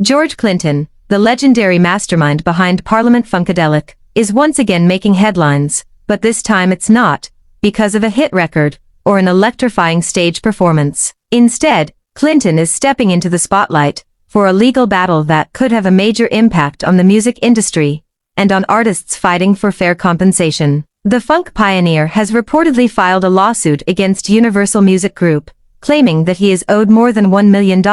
George Clinton, the legendary mastermind behind Parliament Funkadelic, is once again making headlines, but this time it's not because of a hit record or an electrifying stage performance. Instead, Clinton is stepping into the spotlight for a legal battle that could have a major impact on the music industry and on artists fighting for fair compensation. The funk pioneer has reportedly filed a lawsuit against Universal Music Group, claiming that he is owed more than $1 million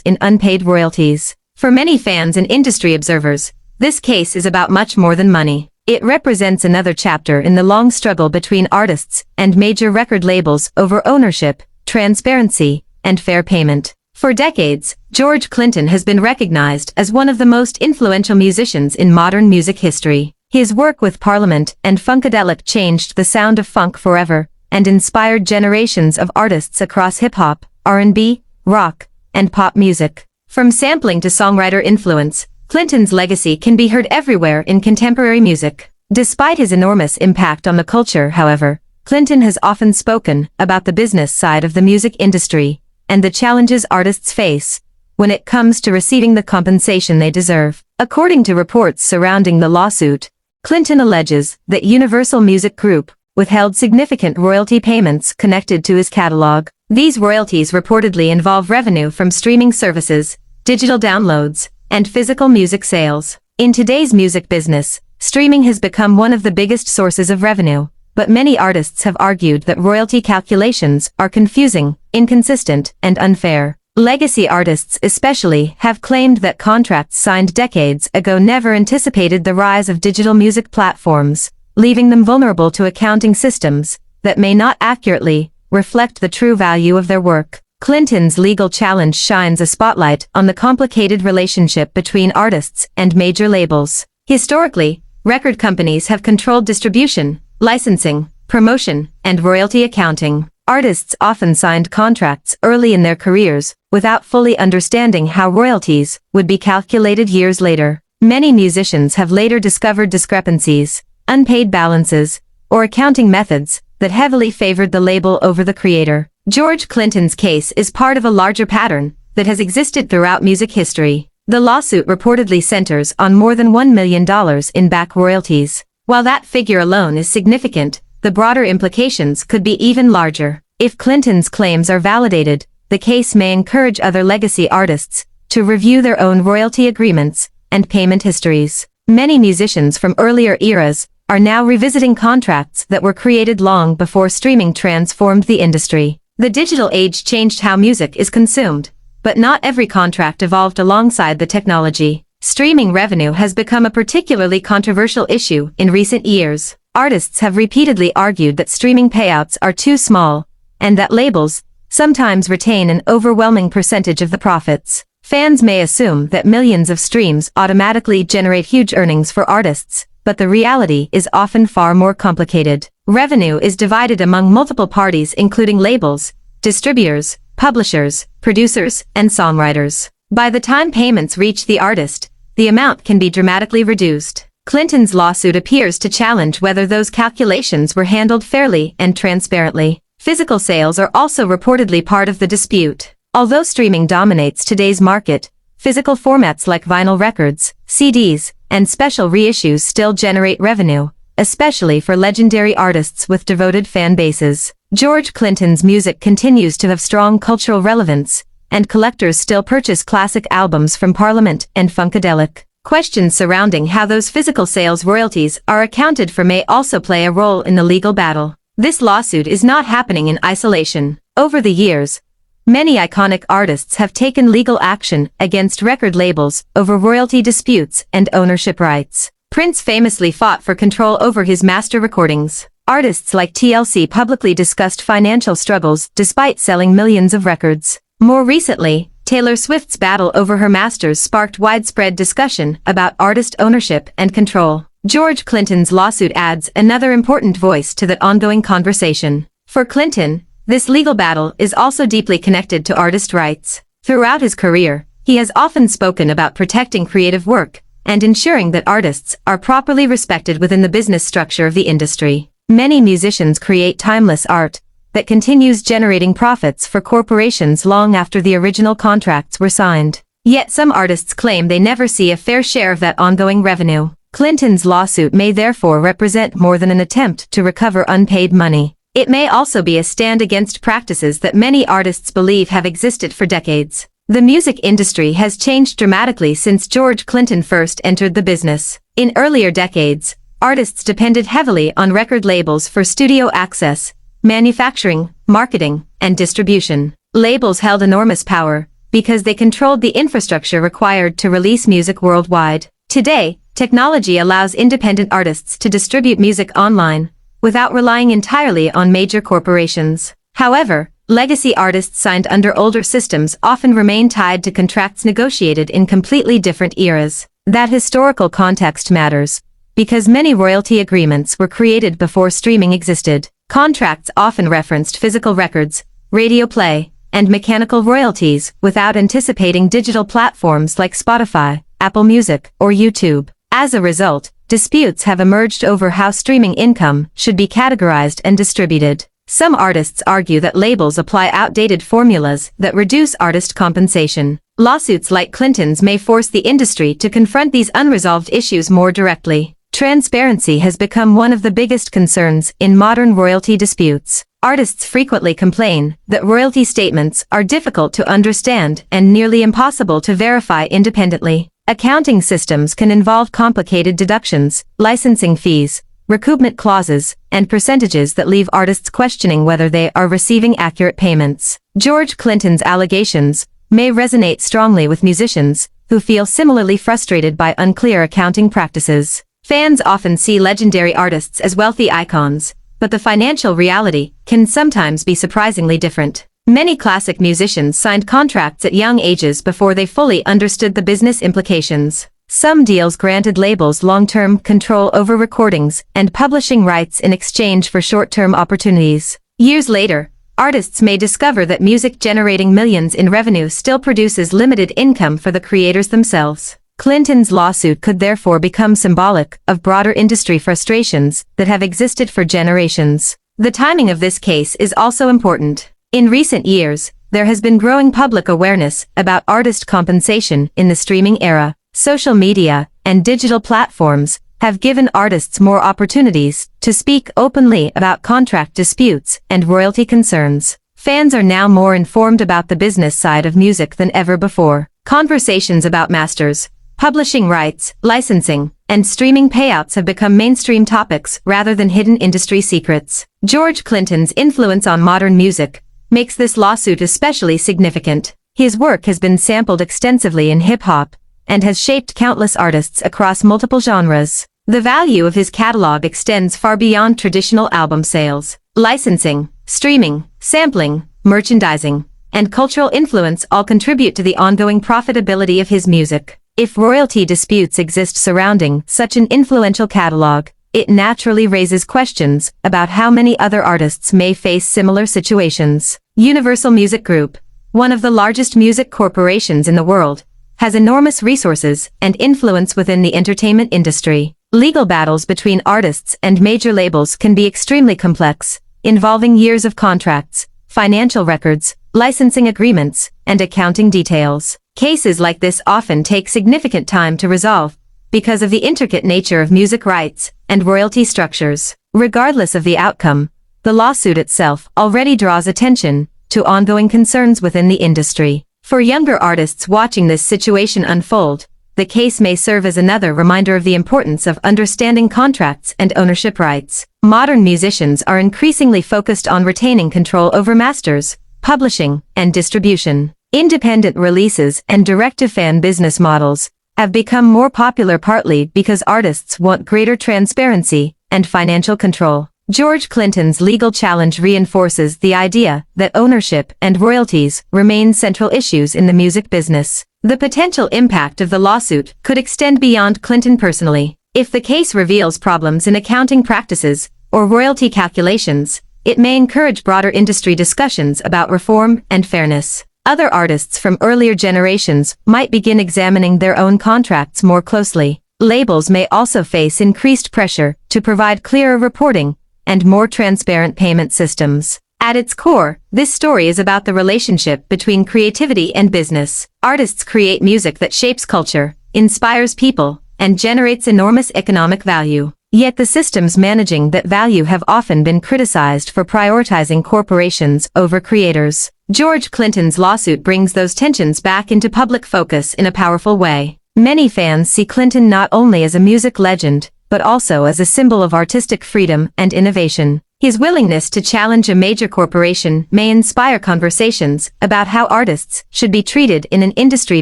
in unpaid royalties. For many fans and industry observers, this case is about much more than money. It represents another chapter in the long struggle between artists and major record labels over ownership, transparency, and fair payment. For decades, George Clinton has been recognized as one of the most influential musicians in modern music history. His work with Parliament and Funkadelic changed the sound of funk forever and inspired generations of artists across hip-hop, R&B, rock, and pop music. From sampling to songwriter influence, Clinton's legacy can be heard everywhere in contemporary music. Despite his enormous impact on the culture, however, Clinton has often spoken about the business side of the music industry and the challenges artists face when it comes to receiving the compensation they deserve. According to reports surrounding the lawsuit, Clinton alleges that Universal Music Group withheld significant royalty payments connected to his catalog. These royalties reportedly involve revenue from streaming services, digital downloads, and physical music sales. In today's music business, streaming has become one of the biggest sources of revenue, but many artists have argued that royalty calculations are confusing, inconsistent, and unfair. Legacy artists especially have claimed that contracts signed decades ago never anticipated the rise of digital music platforms, leaving them vulnerable to accounting systems that may not accurately reflect the true value of their work. Clinton's legal challenge shines a spotlight on the complicated relationship between artists and major labels. Historically, record companies have controlled distribution, licensing, promotion, and royalty accounting. Artists often signed contracts early in their careers without fully understanding how royalties would be calculated years later. Many musicians have later discovered discrepancies, unpaid balances, or accounting methods that heavily favored the label over the creator. George Clinton's case is part of a larger pattern that has existed throughout music history. The lawsuit reportedly centers on more than $1 million in back royalties. While that figure alone is significant, the broader implications could be even larger. If Clinton's claims are validated, the case may encourage other legacy artists to review their own royalty agreements and payment histories. Many musicians from earlier eras are now revisiting contracts that were created long before streaming transformed the industry. The digital age changed how music is consumed, but not every contract evolved alongside the technology. Streaming revenue has become a particularly controversial issue in recent years. Artists have repeatedly argued that streaming payouts are too small, and that labels sometimes retain an overwhelming percentage of the profits. Fans may assume that millions of streams automatically generate huge earnings for artists, but the reality is often far more complicated. Revenue is divided among multiple parties including labels, distributors, publishers, producers, and songwriters. By the time payments reach the artist, the amount can be dramatically reduced. Clinton's lawsuit appears to challenge whether those calculations were handled fairly and transparently. Physical sales are also reportedly part of the dispute. Although streaming dominates today's market, physical formats like vinyl records, CDs, and special reissues still generate revenue, especially for legendary artists with devoted fan bases. George Clinton's music continues to have strong cultural relevance, and collectors still purchase classic albums from Parliament and Funkadelic. Questions surrounding how those physical sales royalties are accounted for may also play a role in the legal battle. This lawsuit is not happening in isolation. Over the years, many iconic artists have taken legal action against record labels over royalty disputes and ownership rights. Prince famously fought for control over his master recordings. Artists like TLC publicly discussed financial struggles despite selling millions of records. More recently, Taylor Swift's battle over her masters sparked widespread discussion about artist ownership and control. George Clinton's lawsuit adds another important voice to that ongoing conversation. For Clinton, this legal battle is also deeply connected to artist rights. Throughout his career, he has often spoken about protecting creative work and ensuring that artists are properly respected within the business structure of the industry. Many musicians create timeless art that continues generating profits for corporations long after the original contracts were signed. Yet some artists claim they never see a fair share of that ongoing revenue. Clinton's lawsuit may therefore represent more than an attempt to recover unpaid money. It may also be a stand against practices that many artists believe have existed for decades. The music industry has changed dramatically since George Clinton first entered the business. In earlier decades, artists depended heavily on record labels for studio access, manufacturing, marketing, and distribution. Labels held enormous power because they controlled the infrastructure required to release music worldwide. Today, technology allows independent artists to distribute music online without relying entirely on major corporations. However, legacy artists signed under older systems often remain tied to contracts negotiated in completely different eras. That historical context matters, because many royalty agreements were created before streaming existed. Contracts often referenced physical records, radio play, and mechanical royalties without anticipating digital platforms like Spotify, Apple Music, or YouTube. As a result, disputes have emerged over how streaming income should be categorized and distributed. Some artists argue that labels apply outdated formulas that reduce artist compensation. Lawsuits like Clinton's may force the industry to confront these unresolved issues more directly. Transparency has become one of the biggest concerns in modern royalty disputes. Artists frequently complain that royalty statements are difficult to understand and nearly impossible to verify independently. Accounting systems can involve complicated deductions, licensing fees, recoupment clauses, and percentages that leave artists questioning whether they are receiving accurate payments. George Clinton's allegations may resonate strongly with musicians who feel similarly frustrated by unclear accounting practices. Fans often see legendary artists as wealthy icons, but the financial reality can sometimes be surprisingly different. Many classic musicians signed contracts at young ages before they fully understood the business implications. Some deals granted labels long-term control over recordings and publishing rights in exchange for short-term opportunities. Years later, artists may discover that music generating millions in revenue still produces limited income for the creators themselves. Clinton's lawsuit could therefore become symbolic of broader industry frustrations that have existed for generations. The timing of this case is also important. In recent years, there has been growing public awareness about artist compensation in the streaming era. Social media and digital platforms have given artists more opportunities to speak openly about contract disputes and royalty concerns. Fans are now more informed about the business side of music than ever before. Conversations about masters, publishing rights, licensing, and streaming payouts have become mainstream topics rather than hidden industry secrets. George Clinton's influence on modern music makes this lawsuit especially significant. His work has been sampled extensively in hip-hop and has shaped countless artists across multiple genres. The value of his catalog extends far beyond traditional album sales. Licensing, streaming, sampling, merchandising, and cultural influence all contribute to the ongoing profitability of his music. If royalty disputes exist surrounding such an influential catalog, it naturally raises questions about how many other artists may face similar situations. Universal Music Group, one of the largest music corporations in the world, has enormous resources and influence within the entertainment industry. Legal battles between artists and major labels can be extremely complex, involving years of contracts, financial records, licensing agreements, and accounting details. Cases like this often take significant time to resolve because of the intricate nature of music rights and royalty structures. Regardless of the outcome, the lawsuit itself already draws attention to ongoing concerns within the industry. For younger artists watching this situation unfold, the case may serve as another reminder of the importance of understanding contracts and ownership rights. Modern musicians are increasingly focused on retaining control over masters, publishing, and distribution. Independent releases and direct-to-fan business models have become more popular partly because artists want greater transparency and financial control. George Clinton's legal challenge reinforces the idea that ownership and royalties remain central issues in the music business. The potential impact of the lawsuit could extend beyond Clinton personally. If the case reveals problems in accounting practices or royalty calculations, it may encourage broader industry discussions about reform and fairness. Other artists from earlier generations might begin examining their own contracts more closely. Labels may also face increased pressure to provide clearer reporting and more transparent payment systems. At its core, this story is about the relationship between creativity and business. Artists create music that shapes culture, inspires people, and generates enormous economic value. Yet the systems managing that value have often been criticized for prioritizing corporations over creators. George Clinton's lawsuit brings those tensions back into public focus in a powerful way. Many fans see Clinton not only as a music legend, but also as a symbol of artistic freedom and innovation. His willingness to challenge a major corporation may inspire conversations about how artists should be treated in an industry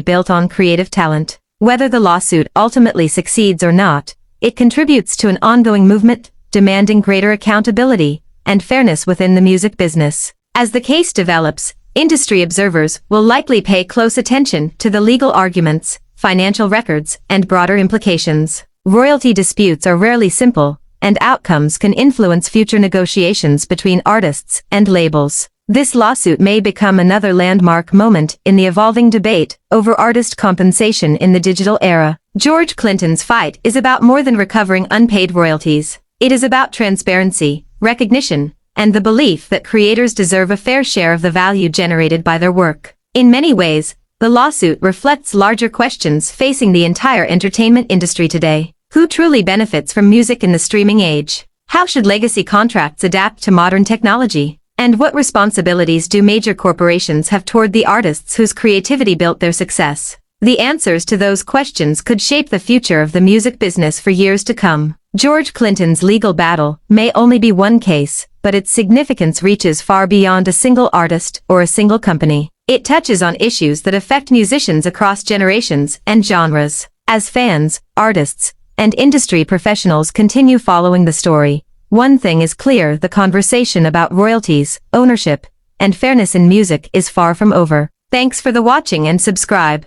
built on creative talent. Whether the lawsuit ultimately succeeds or not, it contributes to an ongoing movement demanding greater accountability and fairness within the music business. As the case develops, industry observers will likely pay close attention to the legal arguments, financial records, and broader implications. Royalty disputes are rarely simple, and outcomes can influence future negotiations between artists and labels. This lawsuit may become another landmark moment in the evolving debate over artist compensation in the digital era. George Clinton's fight is about more than recovering unpaid royalties. It is about transparency, recognition, and the belief that creators deserve a fair share of the value generated by their work. In many ways, the lawsuit reflects larger questions facing the entire entertainment industry today. Who truly benefits from music in the streaming age? How should legacy contracts adapt to modern technology? And what responsibilities do major corporations have toward the artists whose creativity built their success? The answers to those questions could shape the future of the music business for years to come. George Clinton's legal battle may only be one case, but its significance reaches far beyond a single artist or a single company. It touches on issues that affect musicians across generations and genres. As fans, artists, and industry professionals continue following the story, one thing is clear: the conversation about royalties, ownership, and fairness in music is far from over. Thanks for the watching and subscribe.